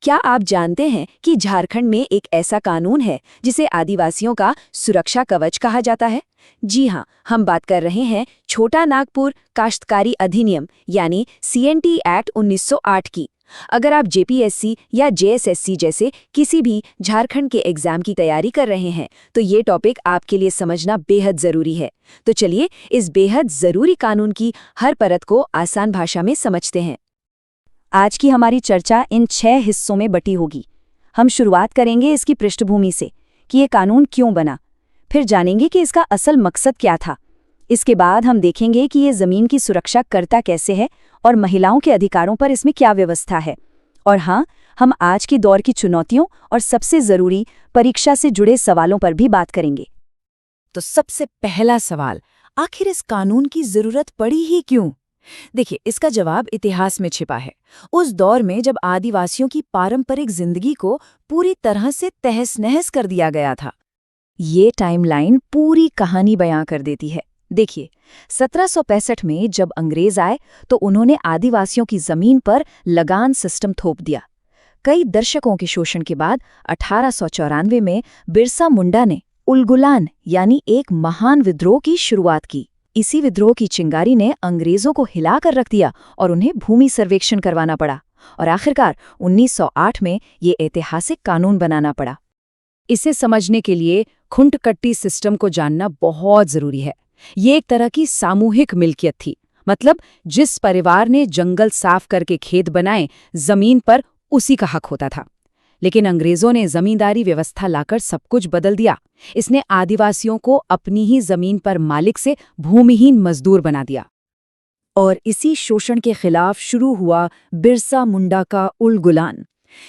क्या आप जानते हैं कि झारखंड में एक ऐसा कानून है जिसे आदिवासियों का सुरक्षा कवच कहा जाता है? जी हाँ, हम बात कर रहे हैं छोटा नागपुर काश्तकारी अधिनियम यानी CNT एक्ट 1908 की। अगर आप जेपीएससी या जेएसएससी जैसे किसी भी झारखंड के एग्जाम की तैयारी कर रहे हैं तो ये टॉपिक आपके लिए समझना बेहद जरूरी है। तो चलिए इस बेहद जरूरी कानून की हर परत को आसान भाषा में समझते हैं। आज की हमारी चर्चा इन 6 हिस्सों में बटी होगी। हम शुरुआत करेंगे इसकी पृष्ठभूमि से कि ये कानून क्यों बना, फिर जानेंगे कि इसका असल मकसद क्या था। इसके बाद हम देखेंगे कि ये ज़मीन की सुरक्षा करता कैसे है और महिलाओं के अधिकारों पर इसमें क्या व्यवस्था है। और हाँ, हम आज की दौर की चुनौतियों और सबसे ज़रूरी परीक्षा से जुड़े सवालों पर भी बात करेंगे। तो सबसे पहला सवाल, आखिर इस कानून की ज़रूरत पड़ी ही क्यों? देखिए, इसका जवाब इतिहास में छिपा है। उस दौर में जब आदिवासियों की पारंपरिक जिंदगी को पूरी तरह से तहस-नहस कर दिया गया था। ये टाइमलाइन पूरी कहानी बयां कर देती है। देखिए, 1765 में जब अंग्रेज आए तो उन्होंने आदिवासियों की जमीन पर लगान सिस्टम थोप दिया। कई दशकों के शोषण के बाद 1894 में बिरसा मुंडा ने उलगुलान यानी एक महान विद्रोह की शुरुआत की। इसी विद्रोह की चिंगारी ने अंग्रेजों को हिलाकर रख दिया और उन्हें भूमि सर्वेक्षण करवाना पड़ा और आखिरकार 1908 में ये ऐतिहासिक कानून बनाना पड़ा। इसे समझने के लिए खुंटकट्टी सिस्टम को जानना बहुत जरूरी है। ये एक तरह की सामूहिक मिल्कियत थी, मतलब जिस परिवार ने जंगल साफ करके खेत बनाए, जमीन पर उसी का हक होता था। लेकिन अंग्रेजों ने जमींदारी व्यवस्था लाकर सब कुछ बदल दिया। इसने आदिवासियों को अपनी ही जमीन पर मालिक से भूमिहीन मजदूर बना दिया। और इसी शोषण के खिलाफ शुरू हुआ बिरसा मुंडा का उलगुलान।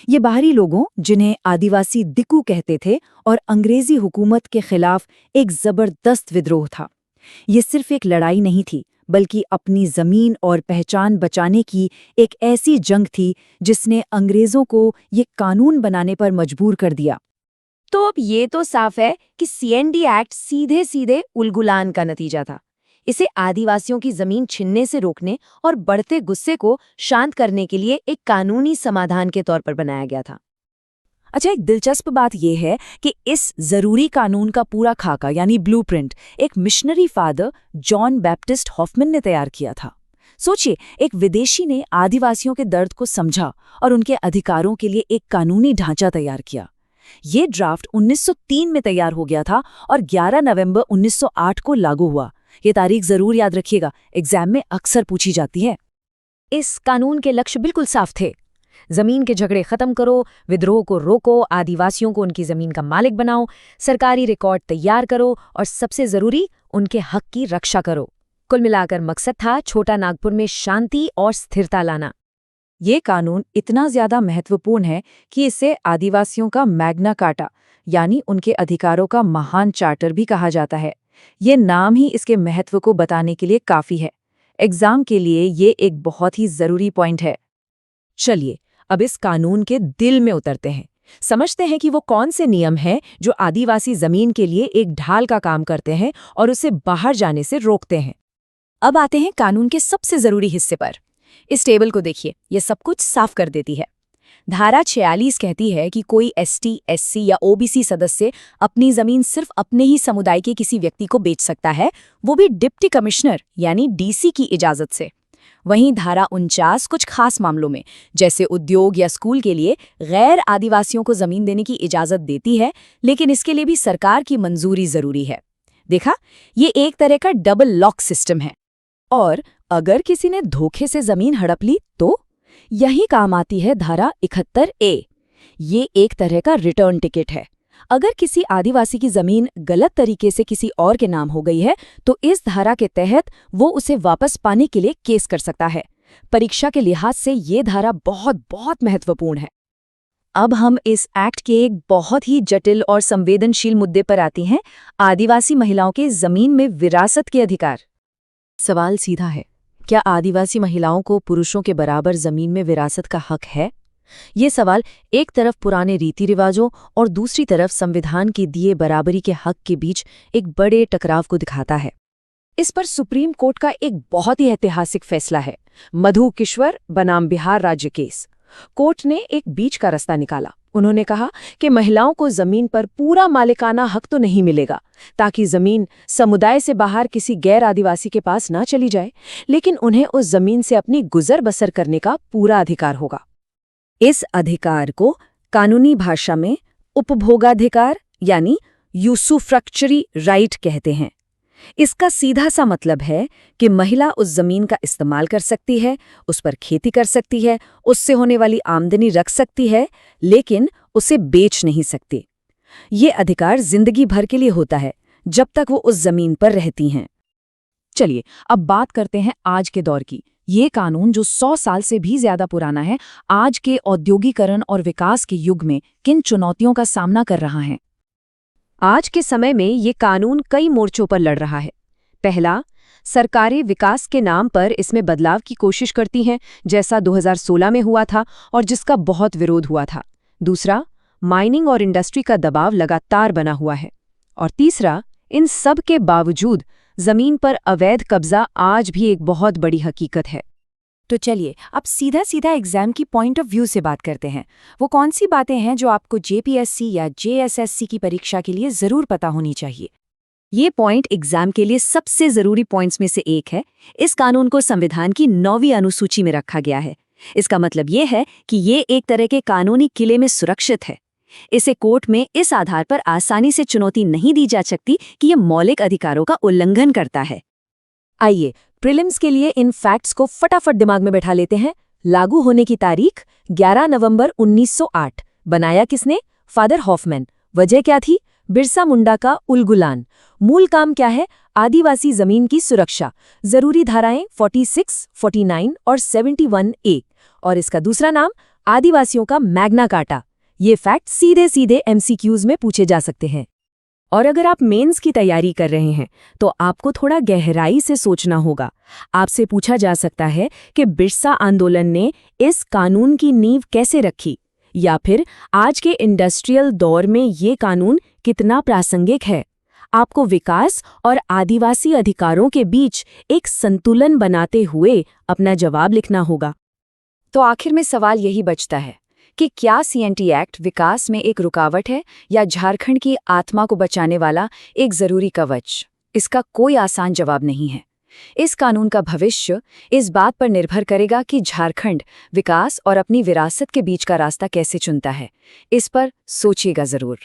ये बाहरी लोगों, जिन्हें आदिवासी दिक्कू कहते थे, और अंग्रेजी हुकूमत के खिलाफ एक जबरदस्त विद्रोह था। ये सिर्फ एक लड़ाई नहीं थी, बल्कि अपनी जमीन और पहचान बचाने की एक ऐसी जंग थी जिसने अंग्रेजों को ये कानून बनाने पर मजबूर कर दिया। तो अब ये तो साफ है कि CNT एक्ट सीधे सीधे उलगुलान का नतीजा था। इसे आदिवासियों की जमीन छीनने से रोकने और बढ़ते गुस्से को शांत करने के लिए एक कानूनी समाधान के तौर पर बनाया गया था। अच्छा, एक दिलचस्प बात यह है कि इस जरूरी कानून का पूरा खाका यानी ब्लूप्रिंट एक missionary father John Baptist Hoffmann ने तैयार किया था। सोचिए, एक विदेशी ने आदिवासियों के दर्द को समझा और उनके अधिकारों के लिए एक कानूनी ढांचा तैयार किया। ये ड्राफ्ट 1903 में तैयार हो गया था और 11 नवंबर 1908 को लागू हुआ। ये तारीख जरूर याद रखिएगा, एग्जाम में अक्सर पूछी जाती है। इस कानून के लक्ष्य बिल्कुल साफ थे। जमीन के झगड़े खत्म करो, विद्रोह को रोको, आदिवासियों को उनकी जमीन का मालिक बनाओ, सरकारी रिकॉर्ड तैयार करो और सबसे जरूरी उनके हक की रक्षा करो। कुल मिलाकर मकसद था छोटा नागपुर में शांति और स्थिरता लाना। ये कानून इतना ज्यादा महत्वपूर्ण है कि इसे आदिवासियों का मैग्ना कार्टा यानी उनके अधिकारों का महान चार्टर भी कहा जाता है। ये नाम ही इसके महत्व को बताने के लिए काफी है। एग्जाम के लिए ये एक बहुत ही जरूरी पॉइंट है। चलिए, अब इस कानून के दिल में उतरते हैं। समझते हैं कि वो कौन से नियम हैं जो आदिवासी जमीन के लिए एक ढाल का काम करते हैं और उसे बाहर जाने से रोकते हैं। अब आते हैं कानून के सबसे जरूरी हिस्से पर। इस टेबल को देखिए, ये सब कुछ साफ कर देती है। धारा 46 कहती है कि कोई ST, SC या OBC सदस्य अपनी जमीन सिर्फ अपने ही समुदाय के किसी व्यक्ति को बेच सकता है, वो भी डिप्टी कमिश्नर यानी DC की इजाजत से। वहीं धारा 49 कुछ खास मामलों में, जैसे उद्योग या स्कूल के लिए गैर आदिवासियों को जमीन देने की इजाजत देती है, लेकिन इसके लिए भी सरकार की मंजूरी जरूरी है। देखा, ये एक तरह का डबल लॉक सिस्टम है। और अगर किसी ने धोखे से जमीन हड़प ली तो यही काम आती है धारा 71A। ये एक तरह का रिटर्न टिकट है। अगर किसी आदिवासी की जमीन गलत तरीके से किसी और के नाम हो गई है तो इस धारा के तहत वो उसे वापस पाने के लिए केस कर सकता है। परीक्षा के लिहाज से ये धारा बहुत बहुत महत्वपूर्ण है। अब हम इस एक्ट के एक बहुत ही जटिल और संवेदनशील मुद्दे पर आते हैं, आदिवासी महिलाओं के जमीन में विरासत के अधिकार। सवाल सीधा है, क्या आदिवासी महिलाओं को पुरुषों के बराबर जमीन में विरासत का हक है? ये सवाल एक तरफ पुराने रीति रिवाजों और दूसरी तरफ संविधान के दिए बराबरी के हक के बीच एक बड़े टकराव को दिखाता है। इस पर सुप्रीम कोर्ट का एक बहुत ही ऐतिहासिक फैसला है, मधु किश्वर बनाम बिहार राज्य केस। कोर्ट ने एक बीच का रास्ता निकाला। उन्होंने कहा कि महिलाओं को जमीन पर पूरा मालिकाना हक तो नहीं मिलेगा, ताकि जमीन समुदाय से बाहर किसी गैर आदिवासी के पास ना चली जाए, लेकिन उन्हें उस जमीन से अपनी गुजर बसर करने का पूरा अधिकार होगा। इस अधिकार को कानूनी भाषा में उपभोगाधिकार यानी यूसुफ्रक्चरी राइट कहते हैं। इसका सीधा सा मतलब है कि महिला उस जमीन का इस्तेमाल कर सकती है, उस पर खेती कर सकती है, उससे होने वाली आमदनी रख सकती है, लेकिन उसे बेच नहीं सकती। ये अधिकार जिंदगी भर के लिए होता है, जब तक वो उस जमीन पर रहती हैं। चलिए अब बात करते हैं आज के दौर की। ये कानून जो 100 साल से भी ज्यादा पुराना है, आज के औद्योगिकरण और विकास के युग में किन चुनौतियों का सामना कर रहा है? आज के समय में ये कानून कई मोर्चों पर लड़ रहा है। पहला, सरकारें विकास के नाम पर इसमें बदलाव की कोशिश करती हैं, जैसा 2016 में हुआ था और जिसका बहुत विरोध हुआ था। दूसरा, माइनिंग और इंडस्ट्री का दबाव लगातार बना हुआ है। और तीसरा, इन सब के बावजूद जमीन पर अवैध कब्जा आज भी एक बहुत बड़ी हकीकत है। तो चलिए अब सीधा सीधा एग्जाम की पॉइंट ऑफ व्यू से बात करते हैं। वो कौन सी बातें हैं जो आपको जेपीएससी या जेएसएससी की परीक्षा के लिए जरूर पता होनी चाहिए? ये पॉइंट एग्जाम के लिए सबसे जरूरी पॉइंट्स में से एक है। इस कानून को संविधान की 9वीं अनुसूची में रखा गया है। इसका मतलब ये है कि ये एक तरह के कानूनी किले में सुरक्षित है। इसे कोर्ट में इस आधार पर आसानी से चुनौती नहीं दी जा सकती कि ये मौलिक अधिकारों का उल्लंघन करता है। आइए प्रीलिम्स के लिए इन फैक्ट्स को फटाफट दिमाग में बैठा लेते हैं। लागू होने की तारीख 11 नवंबर 1908। बनाया किसने? Father Hoffmann. वजह क्या थी? बिरसा मुंडा का उलगुलान। मूल काम क्या है? आदिवासी जमीन की सुरक्षा। जरूरी धाराएं 46, 49 और 71A। और इसका दूसरा नाम आदिवासियों का मैग्ना कार्टा। ये फैक्ट सीधे सीधे MCQs में पूछे जा सकते हैं। और अगर आप मेंस की तैयारी कर रहे हैं तो आपको थोड़ा गहराई से सोचना होगा। आपसे पूछा जा सकता है कि बिरसा आंदोलन ने इस कानून की नींव कैसे रखी, या फिर आज के इंडस्ट्रियल दौर में ये कानून कितना प्रासंगिक है। आपको विकास और आदिवासी अधिकारों के बीच एक संतुलन बनाते हुए अपना जवाब लिखना होगा। तो आखिर में सवाल यही बचता है कि क्या CNT एक्ट विकास में एक रुकावट है या झारखंड की आत्मा को बचाने वाला एक जरूरी कवच? इसका कोई आसान जवाब नहीं है। इस कानून का भविष्य इस बात पर निर्भर करेगा कि झारखंड विकास और अपनी विरासत के बीच का रास्ता कैसे चुनता है। इस पर सोचिएगा जरूर।